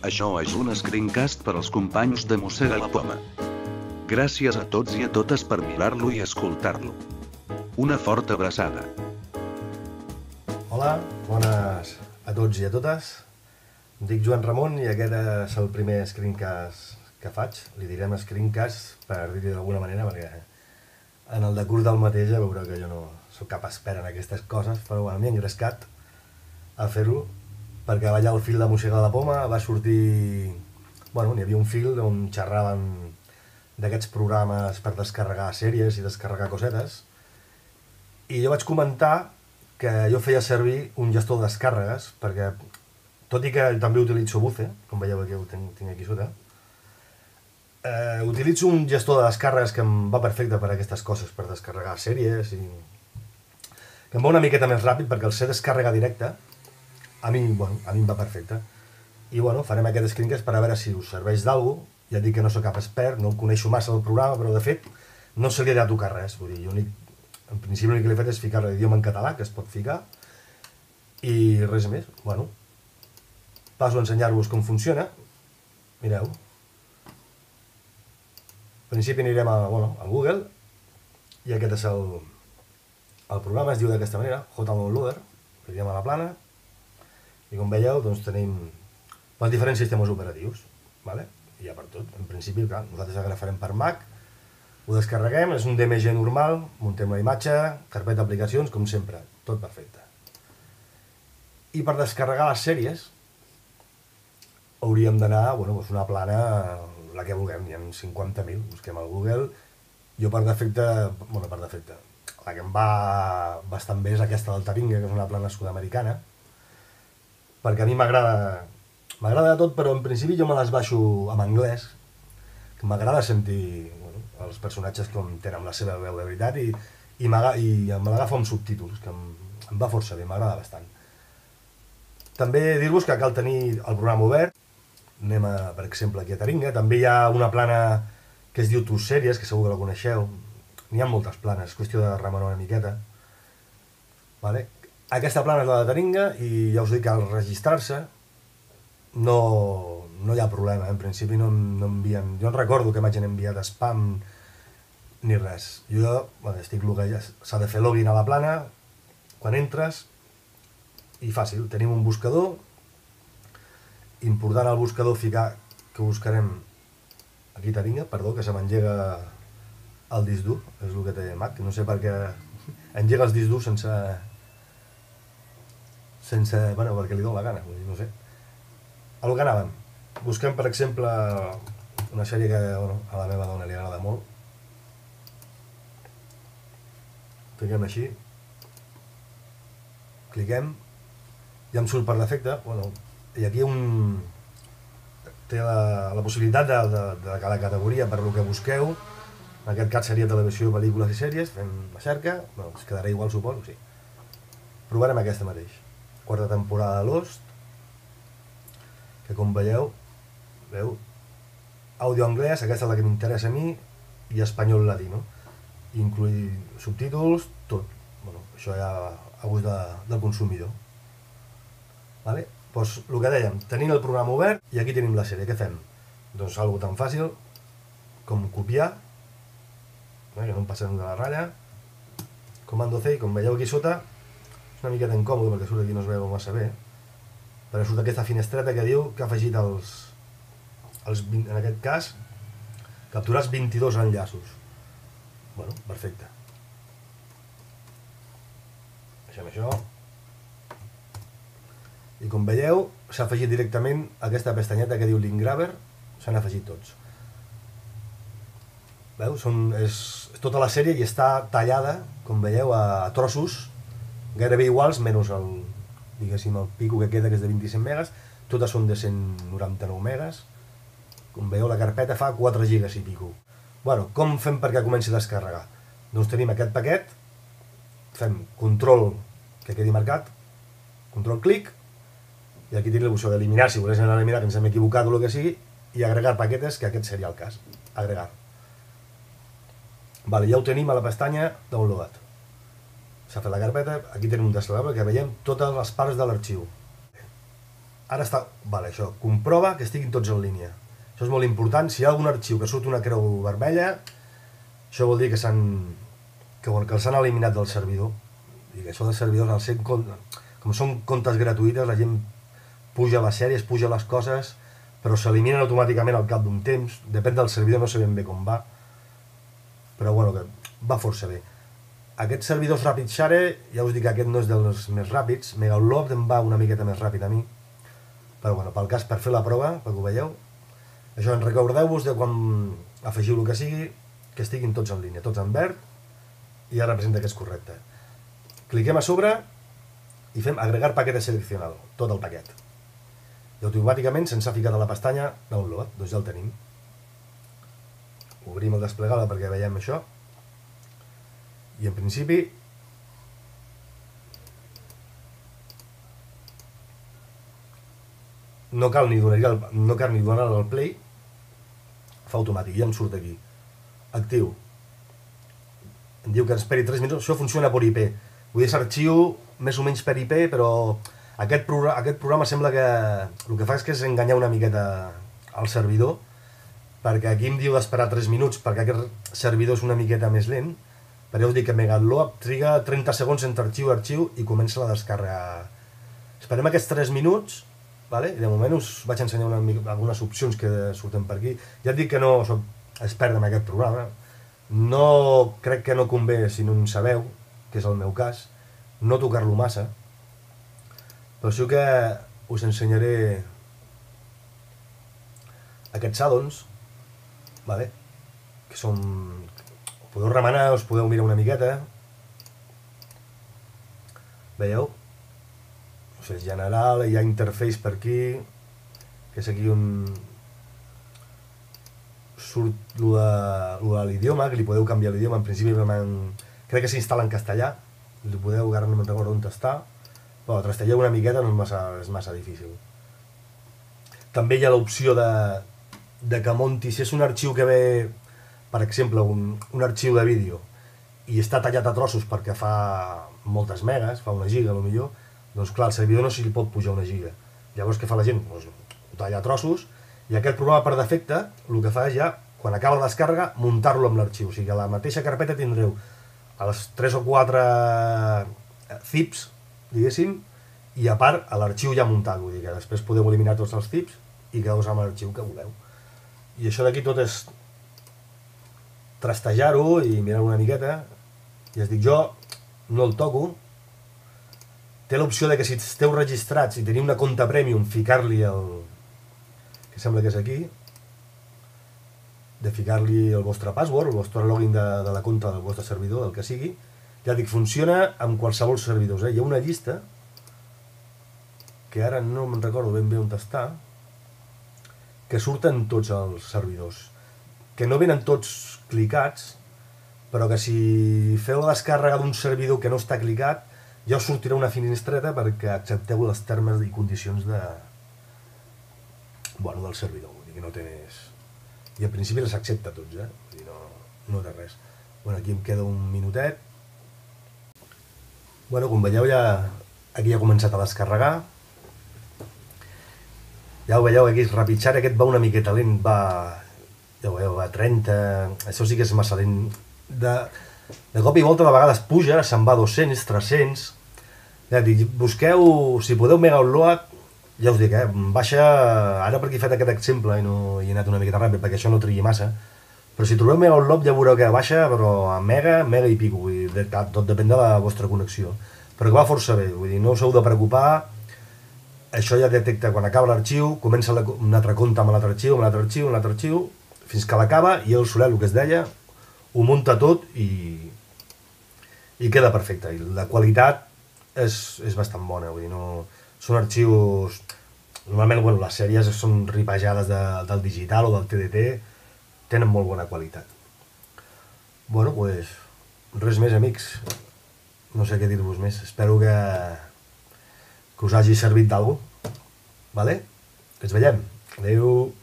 Això és un screencast per als companys de Mossega la Poma. Gràcies a tots i a totes per mirar-lo i escoltar-lo. Una forta abraçada. Hola, bones a tots i a totes. Em dic Joan Ramon i aquest és el primer screencast que faig. Li direm screencast per dir-hi d'alguna manera, perquè en el decurs del mateix ja veureu que jo no sóc cap expert en aquestes coses, però bueno, m'he engrescat a fer-ho perquè allà el fil de Mossega la Poma va sortir... Bueno, n'hi havia un fil on xerraven d'aquests programes per descarregar sèries i descarregar cosetes, i jo vaig comentar que jo feia servir un gestor de descàrregues, perquè, tot i que també utilitzo Buce, com veieu aquí ho tinc aquí sota, utilitzo un gestor de descàrregues que em va perfecte per a aquestes coses, per descarregar sèries, i que em va una miqueta més ràpid, perquè el ser descàrrega directa, a mi em va perfecte. I bueno, farem aquest screencast per a veure si us serveix d'algú. Ja dic que no sóc cap expert, no coneixo massa el programa, però de fet no se li ha de tocar res. Vull dir, jo en principi l'únic que l'he fet és ficar l'idioma en català, que es pot ficar, i res més. Bueno, passo a ensenyar-vos com funciona. Mireu. Al principi anirem a Google, i aquest és el programa, es diu d'aquesta manera, JDownloader, anirem a la plana, i com veieu, doncs tenim els diferents sistemes operatius, vale? I ja per tot. En principi, clar, nosaltres agafarem per Mac, ho descarreguem, és un DMG normal, muntem la imatge, carpeta d'aplicacions, com sempre, tot perfecte. I per descarregar les sèries, hauríem d'anar a una plana, la que vulguem, n'hi ha 50.000, busquem al Google. Jo per defecte, la que em va bastant bé és aquesta del Taringa, que és una plana sud-americana, perquè a mi m'agrada de tot, però en principi jo me les baixo en anglès, que m'agrada sentir els personatges com tenen la seva veu de veritat, i me l'agafo amb subtítols, que em va força bé, m'agrada bastant. També dir-vos que cal tenir el programa obert. Anem, per exemple, aquí a Taringa. També hi ha una plana que es diu Tus Sèries, que segur que la coneixeu. N'hi ha moltes planes, és qüestió de remenar una miqueta. Vale? Aquesta plana és la de Taringa, i ja us dic que al registrar-se no hi ha problema, en principi no envien... Jo en recordo que m'hagin enviat spam ni res. Jo estic loguejat, s'ha de fer login a la plana, quan entres, i fàcil, tenim un buscador, important al buscador ficar que buscarem aquí Taringa, perdó, que se m'engega el disc dur, és el que té Mac, no sé per què engega els discs durs perquè li dóna la gana, no sé. A lo que anàvem, busquem per exemple una sèrie que a la meva dona li agrada molt. Fiquem així, cliquem, ja em surt per defecte, i aquí té la possibilitat de cada categoria per lo que busqueu. En aquest cas seria televisió, pel·lícules i sèries, fem la cerca, es quedarà igual suposo, sí. Provarem aquesta mateix. Quarta temporada de Lost, que com veieu, àudio anglès, aquesta és la que m'interessa a mi, i espanyol latino, incluir subtítols, tot. Això ja a gust del consumidor. Doncs el que dèiem, tenint el programa obert, i aquí tenim la sèrie, què fem? Doncs algo tan fàcil com copiar, que no em passem de la ratlla, comando C, i com veieu aquí sota, és una miqueta incòmode perquè surt aquí no es veu massa bé, però surt aquesta finestreta que diu que ha afegit en aquest cas, capturar els 22 enllaços. Perfecte. Deixem això. I com veieu, s'ha afegit directament aquesta pestanyeta que diu Link Grabber, s'han afegit tots. Veus? És tota la sèrie i està tallada, com veieu, a trossos gairebé iguals, menys el pico que queda, que és de 25 megas, totes són de 199 megas. Com veieu, la carpeta fa 4 gigas i pico. Com fem perquè comenci a descarregar? Doncs tenim aquest paquet, fem control, que quedi marcat, control clic, i aquí tenim l'opció d'eliminar, si voleu anar a eliminar que ens hem equivocat o el que sigui, i agregar paquetes, que aquest seria el cas, agregar. Ja ho tenim a la pestanya download. S'ha fet la carpeta, aquí tenim un descarregable que veiem totes les parts de l'arxiu. Ara està... Vale, això. Comprova que estiguin tots en línia. Això és molt important. Si hi ha algun arxiu que surt una creu vermella, això vol dir que els han eliminat del servidor. I que això dels servidors, com són comptes gratuïtes, la gent puja les sèries, puja les coses, però s'eliminen automàticament al cap d'un temps. Depèn del servidor, no sé ben bé com va. Però bueno, que va força bé. Aquests servidors RapidShare, ja us dic que aquest no és dels més ràpids. Megaupload em va una miqueta més ràpid a mi. Però bueno, pel cas, per fer la prova, perquè ho veieu. Això, recordeu-vos de quan afegiu el que sigui, que estiguin tots en línia, tots en verd, i ja representa que és correcte. Cliquem a sobre i fem agregar paquete seleccionado, tot el paquet. I automàticament se'ns ha ficat a la pestanya download, doncs ja el tenim. Obrim el desplegable perquè veiem això. I en principi no cal ni donar el play, fa automàtic, ja em surt aquí. Actiu. Em diu que esperi 3 minuts, això funciona per IP. Vull dir, és arxiu més o menys per IP, però aquest programa sembla que el que fa és enganyar una miqueta al servidor, perquè aquí em diu d'esperar 3 minuts, perquè aquest servidor és una miqueta més lent, però ja us dic que Megaupload triga 30 segons entre arxiu i arxiu i comença la descàrrega. Esperem aquests 3 minuts, vale? I de moment us vaig ensenyar algunes opcions que surten per aquí. Ja et dic que no soc expert en aquest programa, no crec que no convé, si no en sabeu, que és el meu cas, no tocar-lo massa, però sí que us ensenyaré aquests addons, vale? Que són... Podeu remenar, us podeu mirar una miqueta. Veieu? O sigui, general, hi ha interface per aquí, que és aquí on surt de l'idioma, que li podeu canviar l'idioma. En principi crec que s'instal·la en castellà, li podeu, ara no me'n recordo on està, però trastalleu una miqueta, no és massa difícil. També hi ha l'opció de que monti, si és un arxiu que ve, per exemple, un arxiu de vídeo i està tallat a trossos perquè fa moltes megas, fa 1 giga potser, doncs clar, el servidor no s'hi pot pujar 1 giga. Llavors què fa la gent? Doncs ho talla a trossos i aquest programa per defecte el que fa és ja, quan acaba la descàrrega, muntar-lo amb l'arxiu. O sigui que a la mateixa carpeta tindreu els 3 o 4 zips, diguéssim, i a part l'arxiu ja muntat, vull dir que després podeu eliminar tots els zips i quedeu-vos amb l'arxiu que voleu. I això d'aquí tot és trastejar-ho i mirar-ho una miqueta. I us dic, jo no el toco. Té l'opció de que si esteu registrats i teniu una compte premium, ficar-li el... que sembla que és aquí, de ficar-li el vostre password, el vostre login de la compte del vostre servidor, del que sigui. Ja dic, funciona amb qualsevol servidors. Hi ha una llista, que ara no me'n recordo ben bé on està, que surten tots els servidors. Que no venen tots clicats, però que si feu la descàrrega d'un servidor que no està clicat, ja us sortirà una finestreta perquè accepteu els termes i condicions del servidor. Vull dir que no té més... I en principi les accepta tots, Vull dir, no té res. Aquí em queda un minutet. Com veieu, aquí ja ha començat a descarregar. Ja ho veieu, aquí és RapidShare, aquest va una miqueta lent, ja ho veieu, a 30, això sí que és massa lent. De cop i volta de vegades puja, se'n va a 200, 300. Ja dic, busqueu, si podeu Megaupload, ja us dic, baixa, ara perquè he fet aquest exemple i no he anat una miqueta ràpid perquè això no trigui massa, però si trobeu Megaupload ja veureu que baixa, però a mega i pico, vull dir, tot depèn de la vostra connexió. Però que va força bé, vull dir, no us heu de preocupar, això ja detecta quan acaba l'arxiu, comença un altre compte amb l'altre arxiu, amb l'altre arxiu, amb l'altre arxiu, fins que l'acaba i el solet, el que es deia, ho munta tot i queda perfecte. I la qualitat és bastant bona, vull dir, no... Són arxius... Normalment, les sèries són ripejades del digital o del TDT, tenen molt bona qualitat. Res més, amics. No sé què dir-vos més. Espero que us hagi servit d'algú. Vale? Ens veiem. Adéu.